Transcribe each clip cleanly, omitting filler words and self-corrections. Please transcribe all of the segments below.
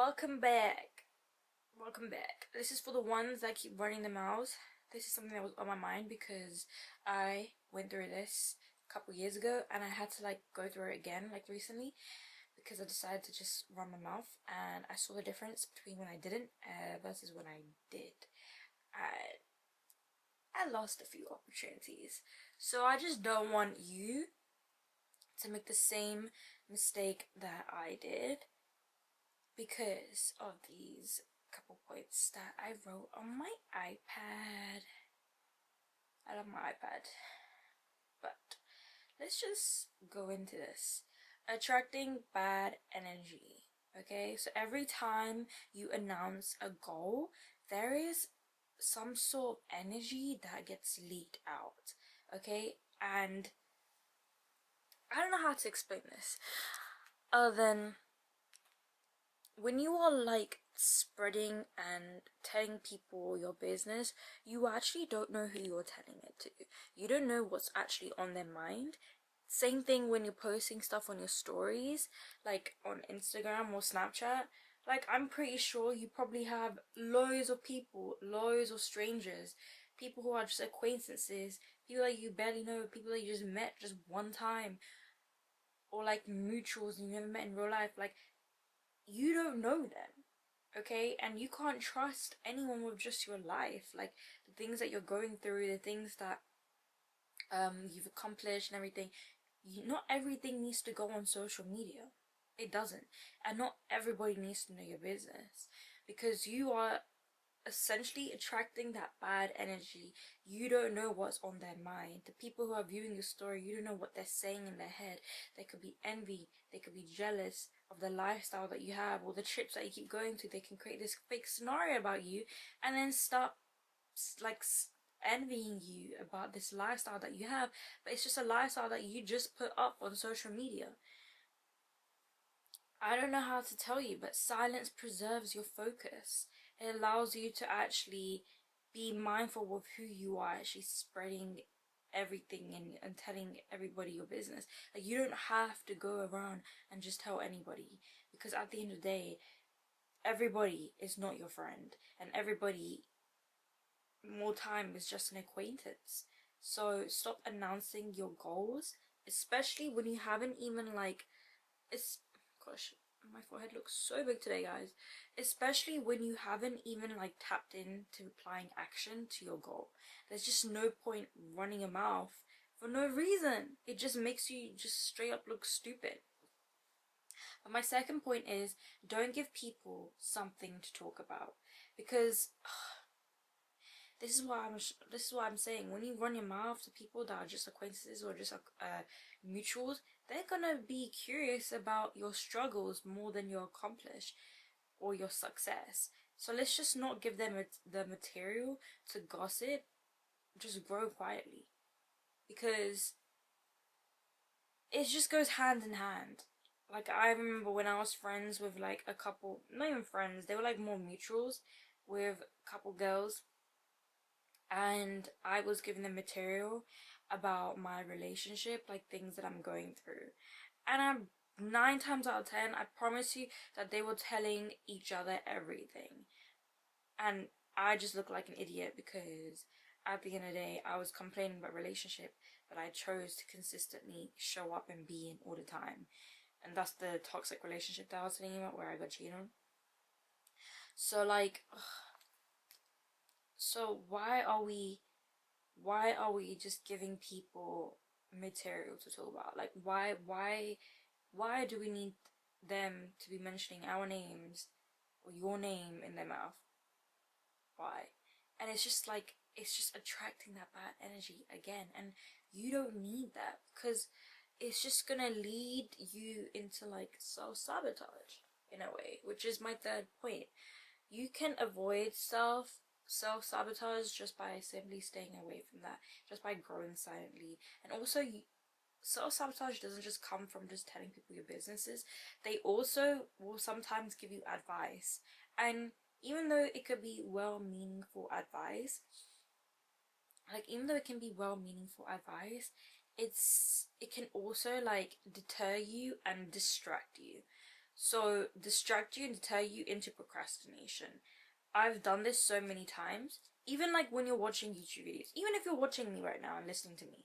Welcome back. Welcome back. This is for the ones that keep running their mouths. This is something that was on my mind because I went through this a couple years ago and I had to go through it again recently because I decided to just run my mouth, and I saw the difference between when I didn't versus when I did. I lost a few opportunities. So I just don't want you to make the same mistake that I did because of these couple points that I wrote on my iPad. I love my iPad. But let's just go into this. Attracting bad energy. Okay, so every time you announce a goal, there is some sort of energy that gets leaked out. Okay, and I don't know how to explain this other than when you are spreading and telling people your business, you actually don't know who you're telling it to. You don't know what's actually on their mind. Same thing when you're posting stuff on your stories, like on Instagram or Snapchat. I'm pretty sure you probably have loads of people, loads of strangers, people who are just acquaintances, people that you barely know, people that you just met just one time, or mutuals and you never met in real life. You don't know them, okay? And you can't trust anyone with just your life, the things that you're going through, the things that you've accomplished and everything. Not everything needs to go on social media. It doesn't. And not everybody needs to know your business, because you are essentially attracting that bad energy. You don't know what's on their mind. The people who are viewing your story, you don't know what they're saying in their head. They could be envy, they could be jealous of the lifestyle that you have or the trips that you keep going to. They can create this fake scenario about you and then start envying you about this lifestyle that you have, but it's just a lifestyle that you just put up on social media. I don't know how to tell you, but silence preserves your focus. It allows you to actually be mindful of who you are, actually spreading everything and telling everybody your business. You don't have to go around and just tell anybody, because at the end of the day, everybody is not your friend, and everybody more time is just an acquaintance. So stop announcing your goals, especially when you haven't even it's gosh, my forehead looks so big today, guys. Especially when you haven't even tapped into applying action to your goal. There's just no point running your mouth for no reason. It just makes you just straight up look stupid. But my second point is, don't give people something to talk about, because this is what I'm saying. When you run your mouth to people that are just acquaintances or just mutuals, they're gonna be curious about your struggles more than your accomplish or your success. So let's just not give them the material to gossip. Just grow quietly, because it just goes hand in hand. I remember when I was friends with a couple, not even friends, they were more mutuals with a couple girls, and I was giving them material about my relationship, things that I'm going through. And I'm 9 times out of 10, I promise you that they were telling each other everything. And I just looked like an idiot, because at the end of the day, I was complaining about relationship, but I chose to consistently show up and be in all the time. And that's the toxic relationship that I was telling you about, where I got cheated on. So so why are we just giving people material to talk about? Why do we need them to be mentioning our names or your name in their mouth? Why? And it's just attracting that bad energy again, and you don't need that, because it's just gonna lead you into self-sabotage in a way, which is my third point. You can avoid self-sabotage just by simply staying away from that, just by growing silently. And also, self-sabotage doesn't just come from just telling people your businesses. They also will sometimes give you advice, and even though it could be well-meaningful advice, it can also deter you and distract you. So distract you and deter you into procrastination. I've done this so many times. Even like when you're watching YouTube videos, even if you're watching me right now and listening to me,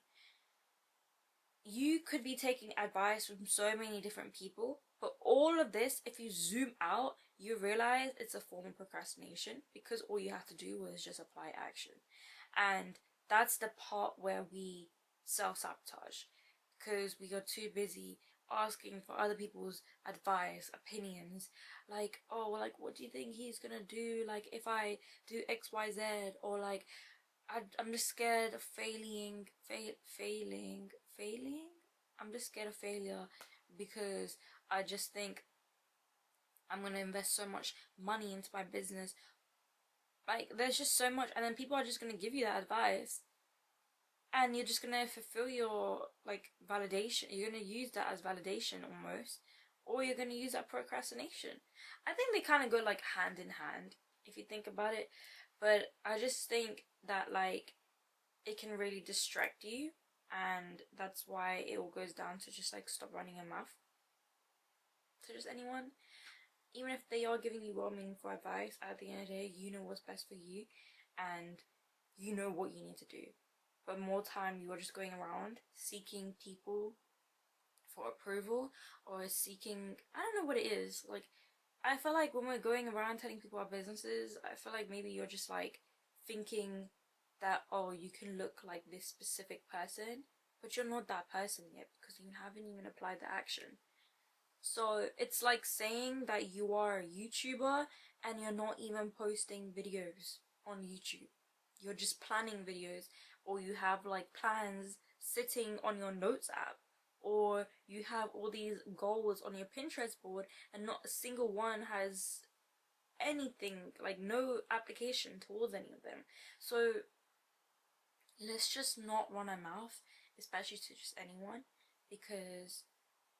you could be taking advice from so many different people, but all of this, if you zoom out, you realize it's a form of procrastination because all you have to do was just apply action. And that's the part where we self-sabotage because we are too busy asking for other people's advice, opinions, like, oh, like, what do you think he's gonna do, like, if I do XYZ, or like, I'm just scared of failing. I'm just scared of failure because I just think I'm gonna invest so much money into my business. Like, there's just so much, and then people are just gonna give you that advice, and you're just gonna fulfill your like validation. You're gonna use that as validation almost, or you're gonna use that procrastination. I think they kind of go like hand in hand if you think about it, but I just think that like it can really distract you, and that's why it all goes down to just like stop running your mouth to just anyone, even if they are giving you well meaningful advice. At the end of the day, you know what's best for you, and you know what you need to do. But more time you are just going around seeking people for approval, or seeking, I don't know what it is, like, I feel like when we're going around telling people our businesses, I feel like maybe you're just like thinking that, oh, you can look like this specific person, but you're not that person yet because you haven't even applied the action. So it's like saying that you are a YouTuber and you're not even posting videos on YouTube. You're just planning videos, or you have like plans sitting on your notes app, or you have all these goals on your Pinterest board and not a single one has anything, like no application towards any of them. So let's just not run our mouth, especially to just anyone, because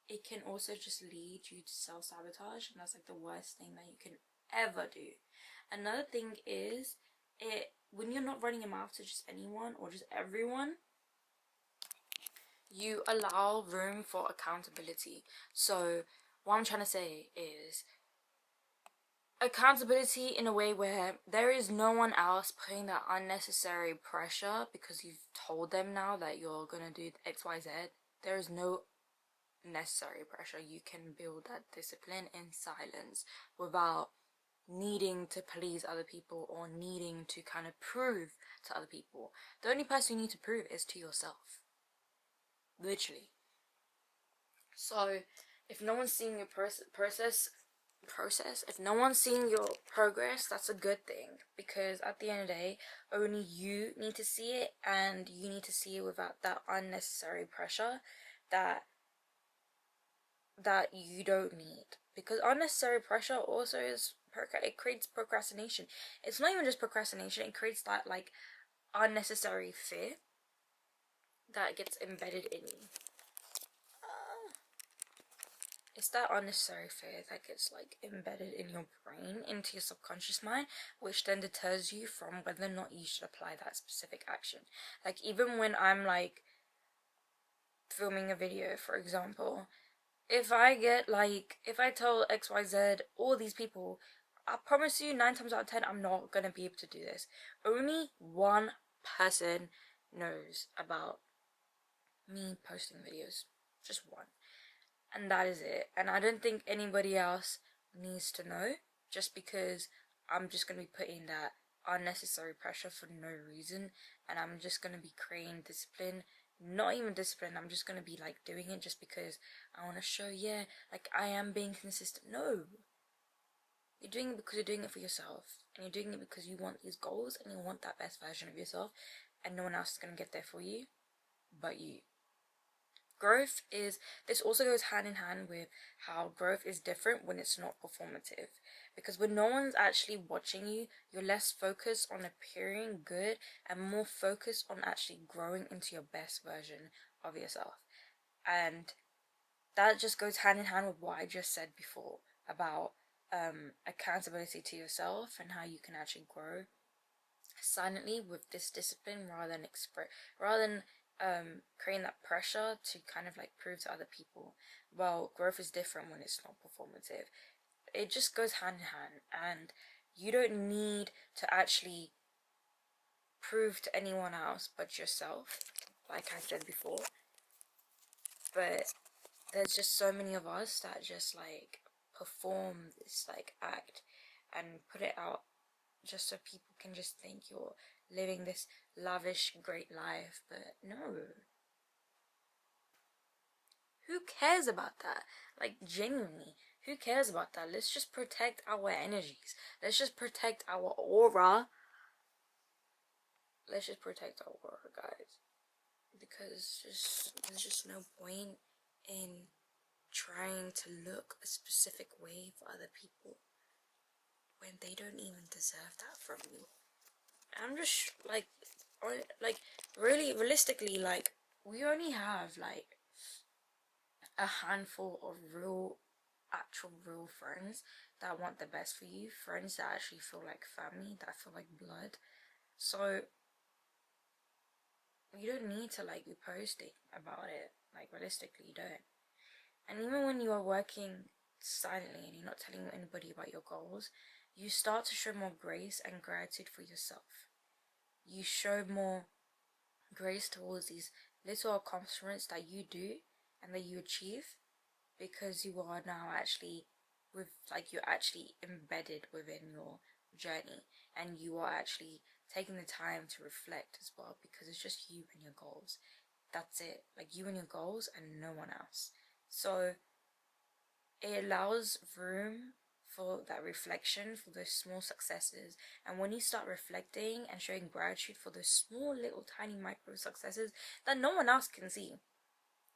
it can also just lead you to self-sabotage, and that's like the worst thing that you can ever do. Another thing is, it when you're not running your mouth to just anyone or just everyone, you allow room for accountability. So what I'm trying to say is accountability in a way where there is no one else putting that unnecessary pressure because you've told them now that you're gonna do XYZ. There is no necessary pressure. You can build that discipline in silence without needing to please other people or needing to kind of prove to other people. The only person you need to prove is to yourself, literally. So if no one's seeing your process, if no one's seeing your progress, that's a good thing, because at the end of the day, only you need to see it, and you need to see it without that unnecessary pressure that you don't need, because unnecessary pressure also is it creates procrastination. It's not even just procrastination, it creates that like unnecessary fear that gets embedded in you. It's that unnecessary fear that gets like embedded in your brain, into your subconscious mind, which then deters you from whether or not you should apply that specific action. Like, even when I'm like filming a video, for example, if I tell XYZ, all these people, I promise you 9 times out of 10 I'm not gonna be able to do this. Only one person knows about me posting videos. Just one. And that is it. And I don't think anybody else needs to know, just because I'm just gonna be putting that unnecessary pressure for no reason, and I'm just gonna be creating discipline. Not even discipline, I'm just gonna be like doing it just because I want to show, yeah, like I am being consistent. No, you're doing it because you're doing it for yourself, and you're doing it because you want these goals and you want that best version of yourself, and no one else is gonna get there for you but you. This also goes hand in hand with how growth is different when it's not performative, because when no one's actually watching you, you're less focused on appearing good and more focused on actually growing into your best version of yourself. And that just goes hand in hand with what I just said before about accountability to yourself and how you can actually grow silently with this discipline rather than creating that pressure to kind of like prove to other people. Well, growth is different when it's not performative. It just goes hand in hand, and you don't need to actually prove to anyone else but yourself, like I said before. But there's just so many of us that just like perform this like act and put it out just so people can just think you're living this lavish great life. But no, who cares about that? Like, genuinely, who cares about that? Let's just protect our energies. Let's just protect our aura. Let's just protect our aura, guys, because there's just no point in trying to look a specific way for other people when they don't even deserve that from you. I'm just like, or like, really realistically, like, we only have like a handful of actual real friends that want the best for you, friends that actually feel like family, that feel like blood. So you don't need to like be posting about it. Like, realistically, you don't. And even when you are working silently and you're not telling anybody about your goals, you start to show more grace and gratitude for yourself. You show more grace towards these little accomplishments that you do and that you achieve, because you are now actually you're actually embedded within your journey, and you are actually taking the time to reflect as well, because it's just you and your goals. That's it. Like, you and your goals and no one else. So it allows room for that reflection, for those small successes. And when you start reflecting and showing gratitude for those small little tiny micro successes that no one else can see,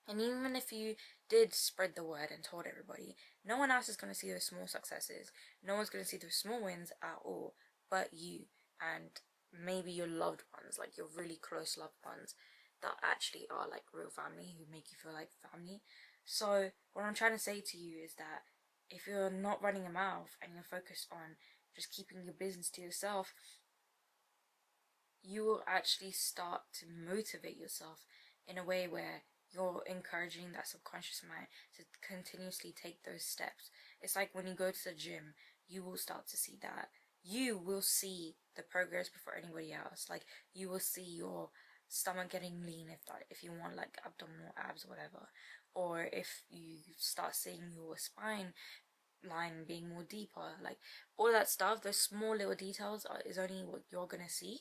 and even if you did spread the word and told everybody, no one else is going to see those small successes. No one's going to see those small wins at all but you, and maybe your loved ones, like your really close loved ones that actually are like real family, who make you feel like family. So what I'm trying to say to you is that if you're not running a mouth and you're focused on just keeping your business to yourself, you will actually start to motivate yourself in a way where you're encouraging that subconscious mind to continuously take those steps. It's like when you go to the gym, you will start to see that. You will see the progress before anybody else. Like, you will see your stomach getting lean if you want like abdominal abs or whatever. Or if you start seeing your spine line being more deeper, like all that stuff, those small little details is only what you're gonna see,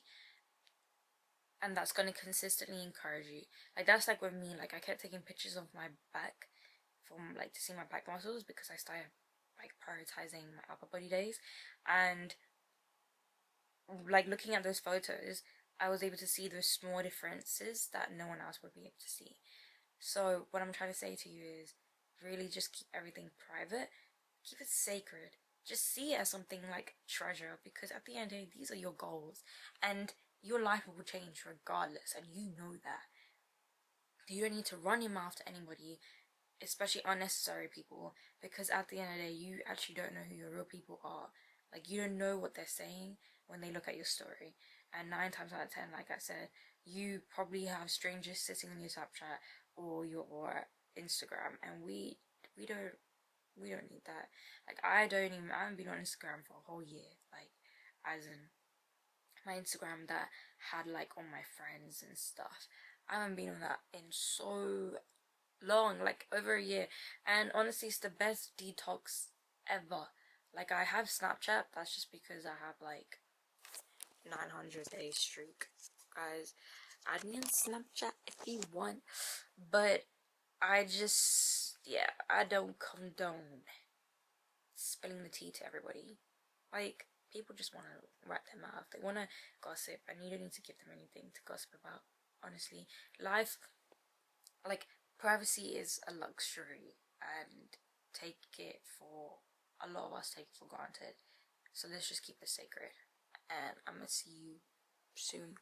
and that's going to consistently encourage you. Like, that's like with me, like I kept taking pictures of my back from like to see my back muscles, because I started like prioritizing my upper body days, and like looking at those photos, I was able to see those small differences that no one else would be able to see. So what I'm trying to say to you is really just keep everything private, keep it sacred, just see it as something like treasure, because at the end of the day, these are your goals, and your life will change regardless, and you know that. You don't need to run your mouth to anybody, especially unnecessary people, because at the end of the day, you actually don't know who your real people are. Like, you don't know what they're saying when they look at your story. And 9 times out of 10, like I said, you probably have strangers sitting on your Snapchat or your Instagram, and we don't need that. Like, I haven't been on Instagram for a whole year, like, as in my Instagram that had like all my friends and stuff. I haven't been on that in so long, like over a year, and honestly it's the best detox ever. Like, I have Snapchat, that's just because I have like 900-day streak, guys. Add me on Snapchat if you want, but I just, yeah, I don't condone spilling the tea to everybody. Like, people just want to wrap their mouth, they want to gossip, and you don't need to give them anything to gossip about. Honestly, life, like, privacy is a luxury, and a lot of us take it for granted. So let's just keep it sacred, and I'm gonna see you soon.